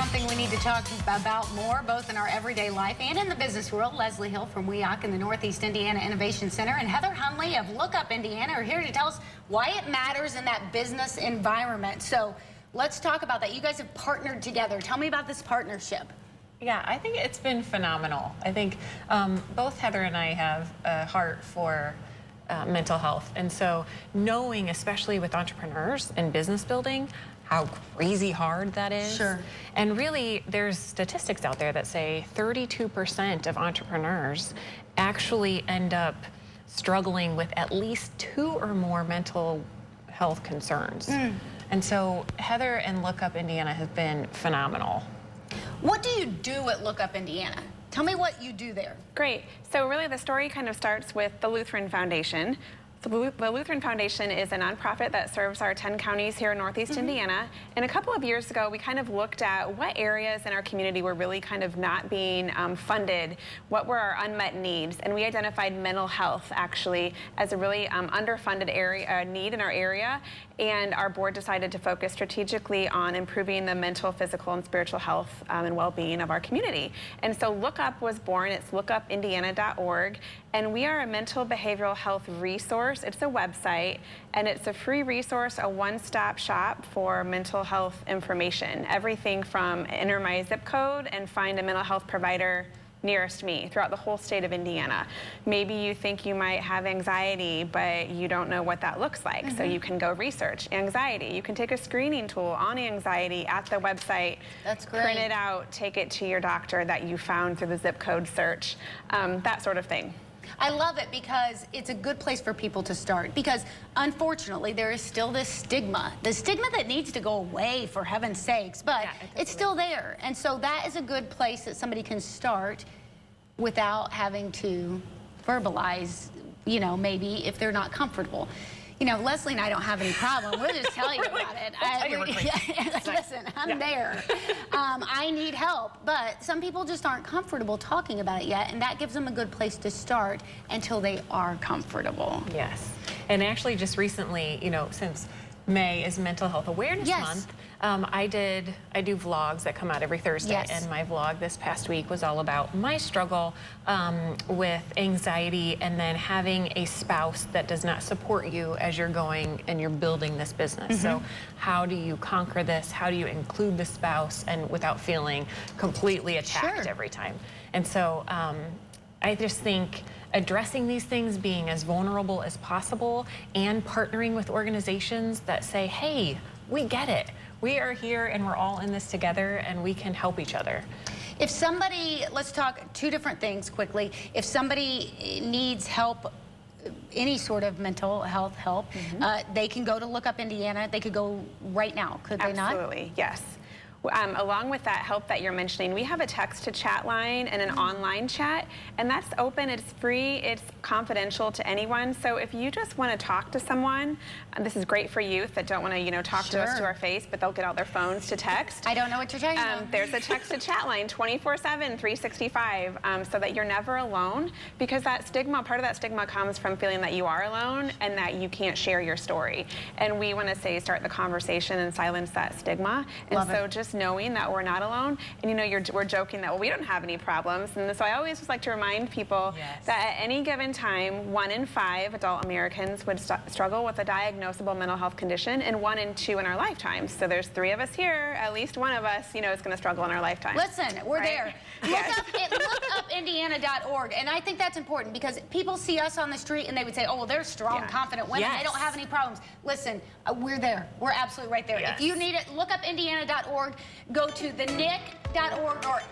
something we need to talk about more, both in our everyday life and in the business world. Leslee Hill from WEOC and the Northeast Indiana Innovation Center and Heather Hunley of LookUp Indiana are here to tell us why it matters in that business environment. So let's talk about that. You guys have partnered together. Tell me about this partnership. Yeah, I think it's been phenomenal. I think both Heather and I have a heart for mental health. And so knowing, especially with entrepreneurs and business building, how crazy hard that is. Sure. And really, there's statistics out there that say 32% of entrepreneurs actually end up struggling with at least 2 or more mental health concerns. And so Heather and LookUp Indiana have been phenomenal. What do you do at LookUp Indiana? Tell me what you do there. Great. So really the story kind of starts with the Lutheran Foundation. So the Lutheran Foundation is a nonprofit that serves our 10 counties here in Northeast Indiana. And a couple of years ago, we kind of looked at what areas in our community were really kind of not being funded, what were our unmet needs. And we identified mental health actually as a really underfunded area, need in our area. And our board decided to focus strategically on improving the mental, physical, and spiritual health and well-being of our community. And so LookUp was born. It's lookupindiana.org. And we are a mental behavioral health resource. It's a website, and it's a free resource, a one-stop shop for mental health information. Everything from enter my zip code and find a mental health provider nearest me throughout the whole state of Indiana. Maybe you think you might have anxiety, but you don't know what that looks like. So you can go research anxiety. You can take a screening tool on anxiety at the website. That's great. Print it out, take it to your doctor that you found through the zip code search, that sort of thing. I love it because it's a good place for people to start, because unfortunately there is still this stigma, the stigma that needs to go away, for heaven's sakes, but it's still there. And so that is a good place that somebody can start without having to verbalize, you know, maybe if they're not comfortable. You know, Leslee and I don't have any problem. We'll just tell you about it. Listen, I'm there. I need help. But some people just aren't comfortable talking about it yet, and that gives them a good place to start until they are comfortable. Yes. And actually just recently, you know, since May is Mental Health Awareness Month, I do vlogs that come out every Thursday, and my vlog this past week was all about my struggle with anxiety and then having a spouse that does not support you as you're going and you're building this business. So how do you conquer this? How do you include the spouse and without feeling completely attacked every time? And so I just think addressing these things, being as vulnerable as possible, and partnering with organizations that say, hey, we get it. We are here and we're all in this together and we can help each other. If somebody, let's talk 2 different things quickly. If somebody needs help, any sort of mental health help, they can go to LookUp Indiana. They could go right now, could they not? Absolutely, yes. Along with that help that you're mentioning, we have a text-to-chat line and an online chat, and that's open, it's free, it's confidential to anyone. So if you just want to talk to someone, this is great for youth that don't want to, you know, talk to us to our face, but they'll get out their phones to text. I don't know what you're talking about. There's a text-to-chat line 24/7, 365, so that you're never alone, because that stigma, part of that stigma comes from feeling that you are alone and that you can't share your story. And we want to say start the conversation and silence that stigma. And so just knowing that we're not alone, and you know, we're joking that, well, we don't have any problems, and so I always just like to remind people that at any given time, 1 in 5 adult Americans would struggle with a diagnosable mental health condition, and 1 in 2 in our lifetimes. So there's 3 of us here, at least 1 of us, you know, is going to struggle in our lifetime. Listen, we're there. Lookupindiana.org, and I think that's important because people see us on the street and they would say, oh, well, they're strong, confident women. They don't have any problems. Listen, we're there. We're absolutely right there. If you need it, lookupindiana.org. Go to thenick.org or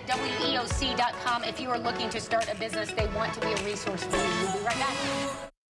inweoc.com if you are looking to start a business. They want to be a resource for you. We'll be right back.